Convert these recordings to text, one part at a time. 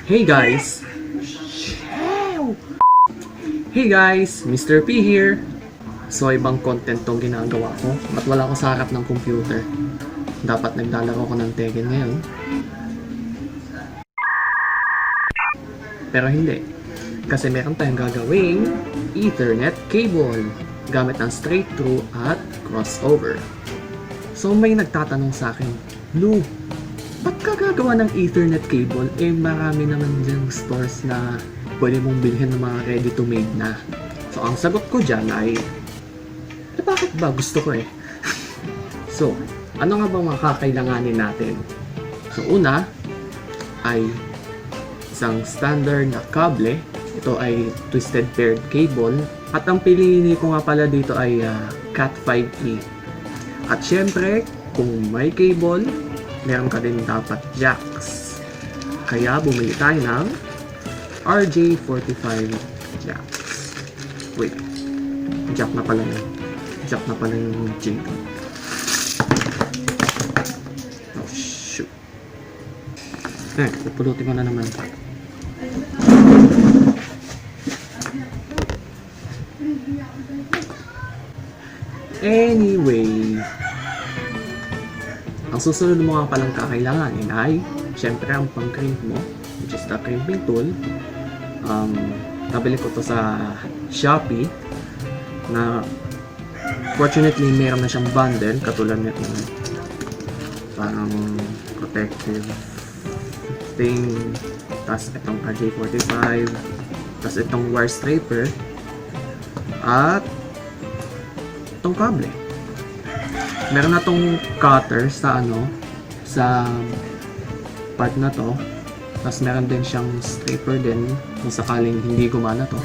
Hey guys! Hey guys! Mr. P here! So ibang content tong ginagawa ko. Ba't wala ako sa harap ng computer? Dapat naglalaro ko ng Tekken ngayon. Pero hindi. Kasi meron tayong gagawing Ethernet cable gamit ng straight through at crossover. So may nagtatanong sa akin, Lou, ba't ka gagawa ng Ethernet cable? Marami naman dyang stores na pwede mong bilhin ng mga ready to made na. So ang sagot ko dyan ay, bakit ba? Gusto ko eh. So, ano nga bang makakailanganin natin? So una ay isang standard na kable. Ito ay twisted paired cable. At ang piliin ko nga pala dito ay Cat5e. At syempre, kung may cable, meron ka din dapat jacks. Kaya bumili tayo ng RJ-45 jacks. Wait, jack na pala yun. Jack na pala yung jig. Oh shoot. Pupulutin ko na naman. Anyway, ang susunod mo nga palang kakailanganin ay syempre ang pang-crimp mo, which is the crimping tool. Nabili ko to sa Shopee na fortunately meron na siyang bundle katulad nito, parang protective thing, tas itong RJ-45, tas itong wire striper at itong kable. Meron na tong cutter sa sa part na to. Tapos meron din siyang striper din kung sakaling hindi gumana to.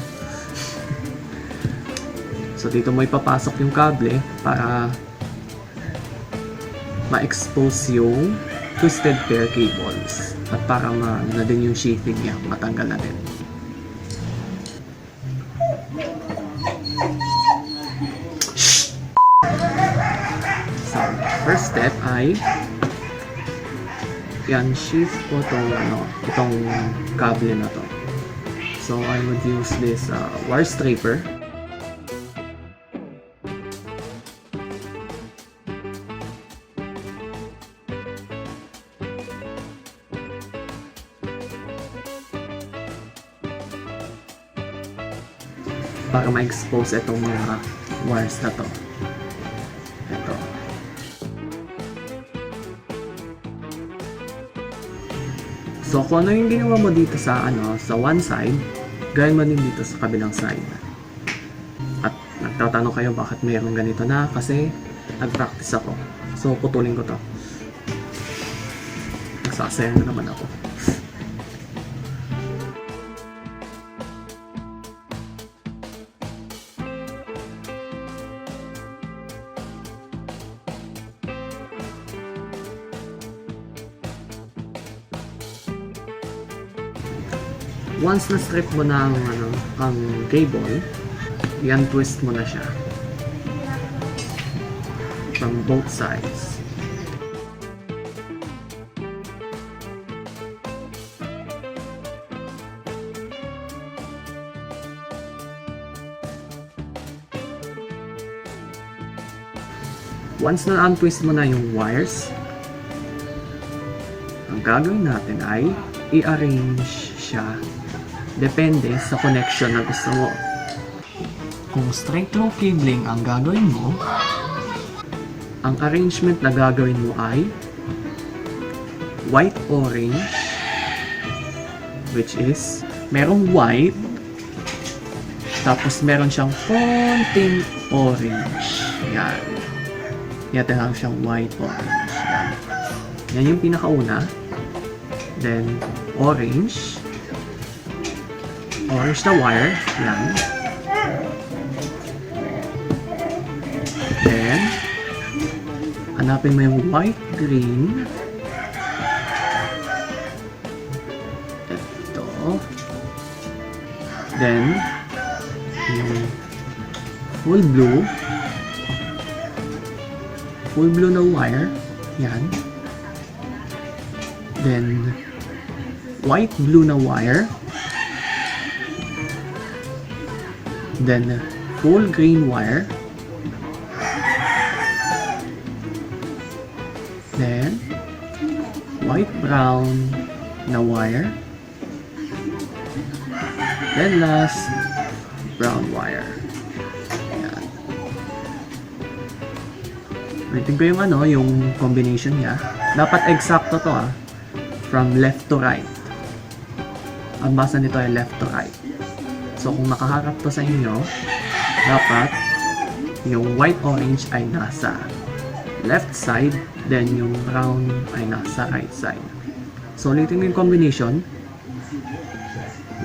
So dito mo ipapasok yung kable para ma-expose yung twisted pair cables at para na din yung sheathing niya, matanggal na din. First step ay i-unsheath ko itong kable na to. So I would use this wire striper. Para ma-expose itong mga wires na to. Ito. So kung ano yung ginawa mo dito sa sa one side, gawin mo din dito sa kabilang side. At nagtatanong kayo bakit mayroong ganito na, kasi nag-practice ako. So putulin ko to. Nagsasayang na naman ako. Once na strip mo na ang cable, yan twist mo na siya from both sides. Once na untwist mo na yung wires, ang gagawin natin ay i-arrange siya depende sa connection na gusto mo. Kung straight through cabling ang gagawin mo, ang arrangement na gagawin mo ay white-orange, which is merong white, tapos meron siyang konting orange. Yan. Yan lang siyang white-orange. Yan. Yan yung pinakauna. Then, orange na wire, yan. Then, hanapin mo yung white, green. Ito. Then, yung full blue na wire, yan. Then, white blue na wire, then full green wire, then white brown na wire, then last brown wire. Ayan. Ulitin ko yung yung combination niya. Dapat eksakto to from left to right. Ang basa nito ay left to right. So kung nakaharap to sa inyo, dapat yung white orange ay nasa left side, then yung brown ay nasa right side. So ulitin yung combination.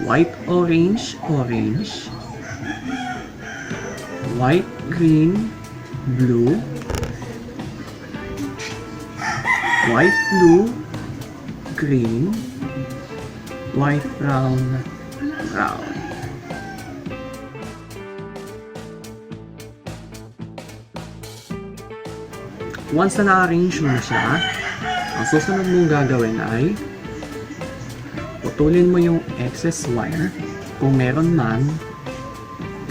White orange orange, white green blue, white blue green, white brown brown. Once na na-arrange mo na siya, ang susunod mong gagawin ay putulin mo yung excess wire kung meron man,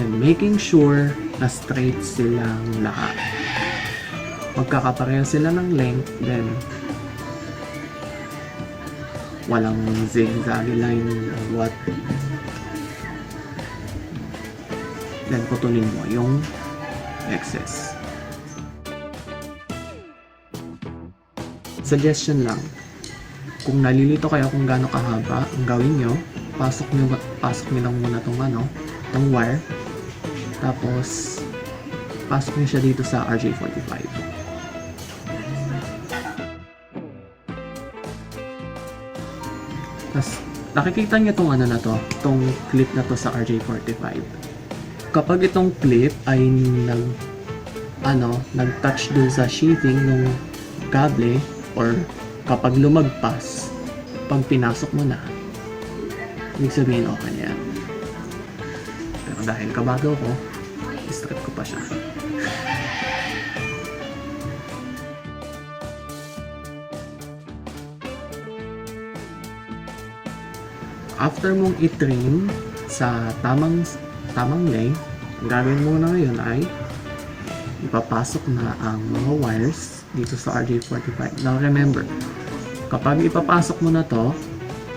and making sure na straight silang lahat. Magkakapareho sila ng length, then walang zigzag line or what. Then putulin mo yung excess. Suggestion lang, kung nalilito kayo kung gaano kahaba, ang gawin nyo, pasok nyo lang muna tong wire, tapos pasok nyo siya dito sa RJ-45. Tapos nakikita nyo tong clip na to sa RJ-45. Kapag itong clip ay nag-touch dun sa sheathing ng kable, or kapag lumagpas, pag pinasok mo na, ibig sabihin okay na yan. Pero dahil kabago ko, strip ko pa siya. After mong i-trim sa tamang length, ang gagawin mo na ngayon ay ipapasok na ang mga wires dito sa RJ-45. Now remember, kapag ipapasok mo na to,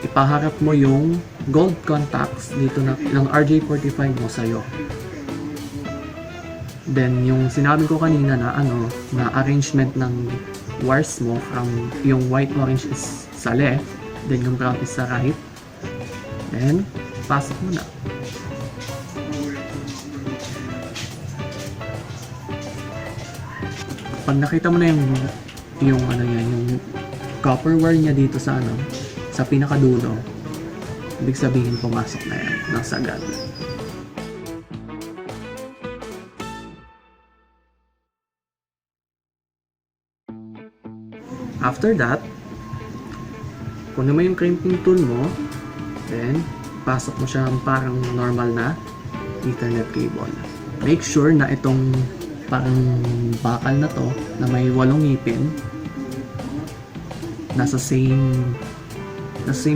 ipaharap mo yung gold contacts dito ng RJ-45 mo sa'yo. Then yung sinabi ko kanina na arrangement ng wires mo, from yung white orange is sa left, then yung brown is sa right, then pasok mo na. Pag nakita mo na yung copper wire niya dito sa sa pinakadulo, ibig sabihin pumasok na yan ng sagad. After that, kunin mo yung crimping tool mo, then pasok mo siya parang normal na Ethernet cable. Make sure na itong parang bakal na to na may 8 ngipin, nasa same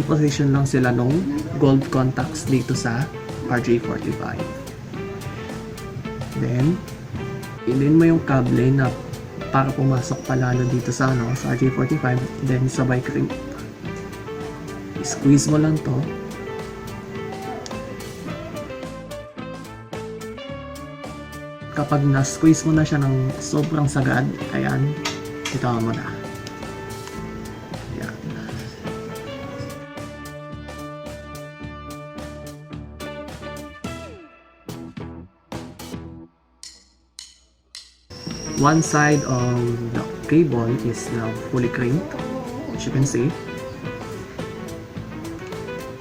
position lang sila nung gold contacts dito sa RJ-45. Then ilin mo yung kable na para pumasok palalo dito sa sa RJ-45, then sabay crimp. Squeeze mo lang to. Kapag na-squeeze mo na siya ng sobrang sagad, ayan, itawa mo na. Ayan. One side of the cable is now fully crimped, as you can see.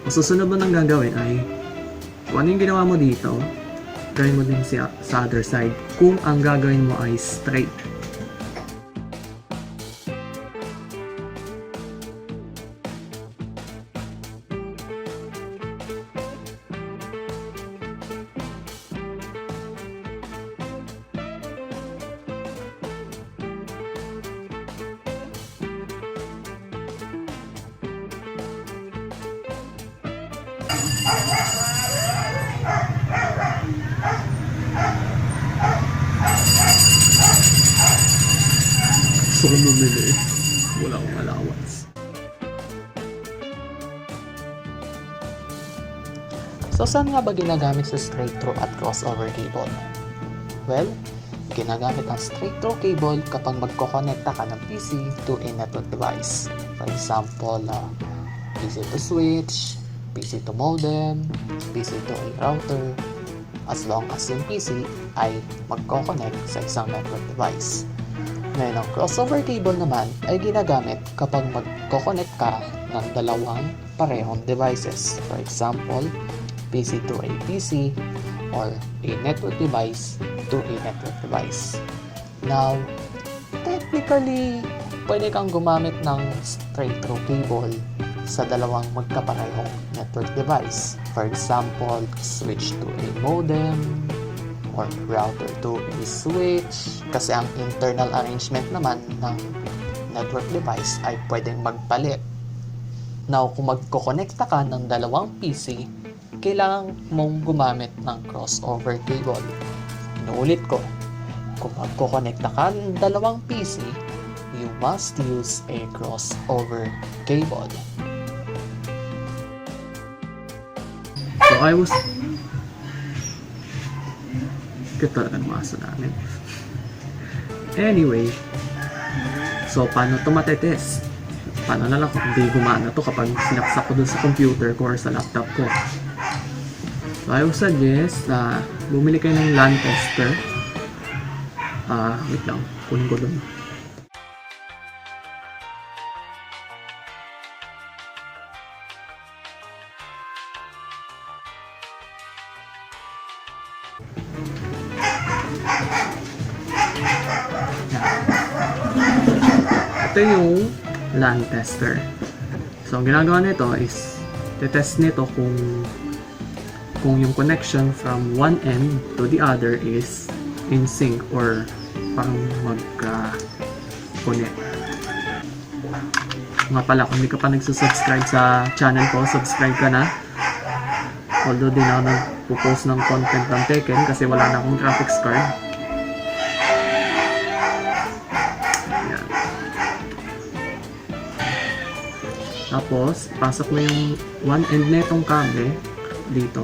Ang susunod mo nang gagawin ay kung ano yung ginawa mo dito, gawin mo din sa other side kung ang gagawin mo ay straight. Gusto ko bumili. Wala akong allowance. So, saan nga ba ginagamit sa straight through at crossover cable? Well, ginagamit ang straight through cable kapag magkoconnecta ka ng PC to a network device. For example, PC to switch, PC to modem, PC to a router, as long as yung PC ay magkoconnect sa isang network device. Ngayon, ang crossover cable naman ay ginagamit kapag magkoconnect ka ng dalawang parehong devices. For example, PC to a PC or a network device to a network device. Now, technically, pwede kang gumamit ng straight through cable sa dalawang magkaparehong network device. For example, switch to a modem or router to a switch. Kasi ang internal arrangement naman ng network device ay pwedeng magpalit. Now, kung magkoconnecta ka ng dalawang PC, kailangan mong gumamit ng crossover cable. Inuulit ko, kung magkoconnecta ka ng dalawang PC, you must use a crossover cable. So I was... Kaya talaga ng aso namin. Anyway, so paano ito matetest? Paano na lang kung hindi gumana to kapag sinaksak ko dun sa computer ko or sa laptop ko? So I would suggest na bumili kayo ng LAN tester. Wait lang, kunin ko dun. Ito yung LAN tester. So ang ginagawa nito is test nito kung yung connection from one end to the other is in sync or parang magka-connect. Nga pala, kung hindi ka pa nagsusubscribe sa channel ko, subscribe ka na. Although di na ako nagpo-post ng content ng Tekken kasi wala na akong graphics card. Yan. Tapos, pasok mo yung one end na itong kable dito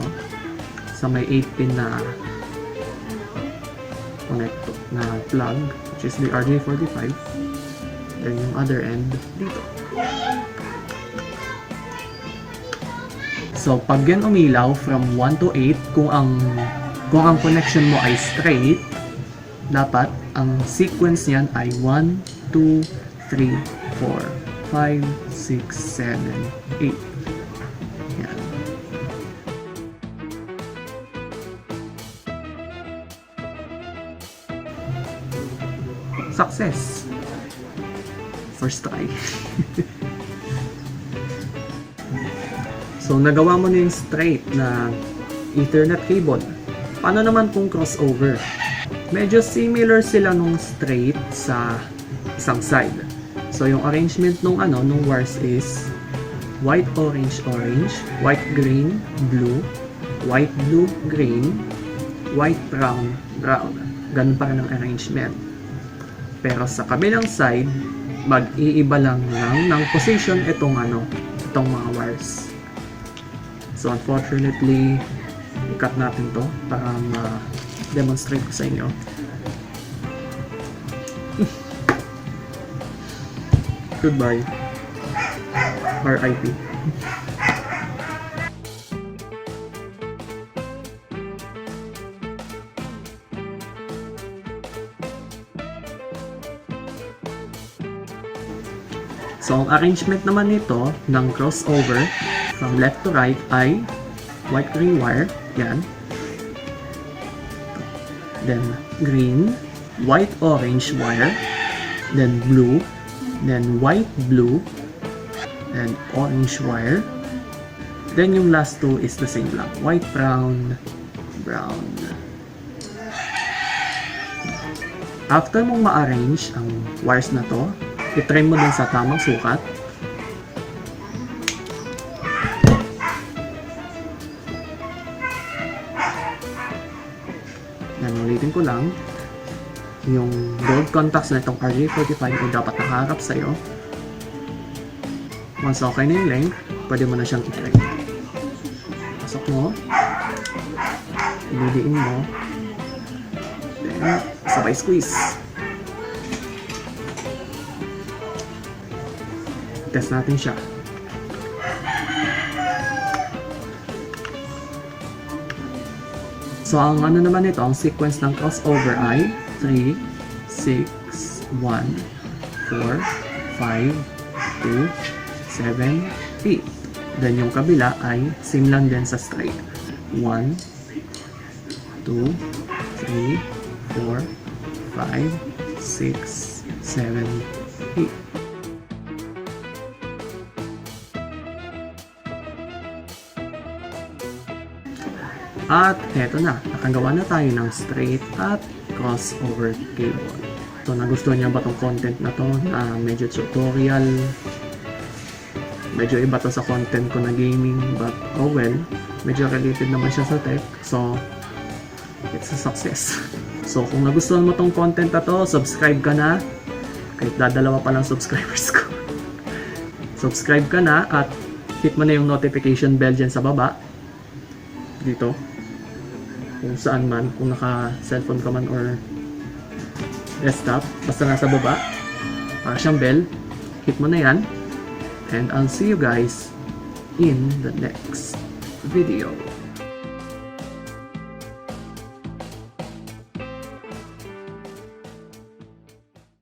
sa may 8-pin na connecto na plug, which is the RJ-45. Then yung other end dito. So pag yan umilaw from 1 to 8, kung ang connection mo ay straight, dapat ang sequence niyan ay 1, 2, 3, 4, 5, 6, 7, 8. Success! First try. So, nagawa mo na yung straight na Ethernet cable. Paano naman kung crossover? Medyo similar sila nung straight sa isang side. So, yung arrangement nung wires is white, orange, orange, white, green, blue, white, blue, green, white, brown, brown. Ganun pa rin ang arrangement. Pero sa kabilang side, mag-iiba lang ng position itong mga wires. So unfortunately, i-cut natin to para ma-demonstrate ko sa inyo. Goodbye. RIP. So, ang arrangement naman nito ng crossover from left to right ay white, green wire. Yan. Then, green, white, orange wire. Then, blue. Then, white, blue. And orange wire. Then, yung last two is the same lang. White, brown, brown. After mong ma-arrange ang wires na to, i-trim mo dun sa tamang sukat. Ulitin ko lang, yung gold contacts na itong RJ-45 ay dapat nakaharap sa'yo. Once okay na yung length, pwede mo na siyang i-try. Pasok mo, ilidiin mo, then sabay squeeze. Test natin siya. So, ang ano naman ito, ang sequence ng crossover ay 3, 6, 1, 4, 5, 2, 7, 8. Then yung kabila ay same lang din sa straight. 1, 2, 3, 4, 5, 6, 7, 8. At eto na, nakagawa na tayo ng straight at crossover cable. So nagustuhan niya ba tong content na to na medyo tutorial, medyo iba to sa content ko na gaming, but oh well, medyo related naman siya sa tech, so it's a success. So kung nagustuhan mo tong content na to, subscribe ka na, kahit dadalawa pa lang subscribers ko. Subscribe ka na at hit mo na yung notification bell dyan sa baba, dito, kung saan man, kung naka cellphone ka man or desktop, basta nasa baba, para siyang bell, hit mo na yan, and I'll see you guys in the next video.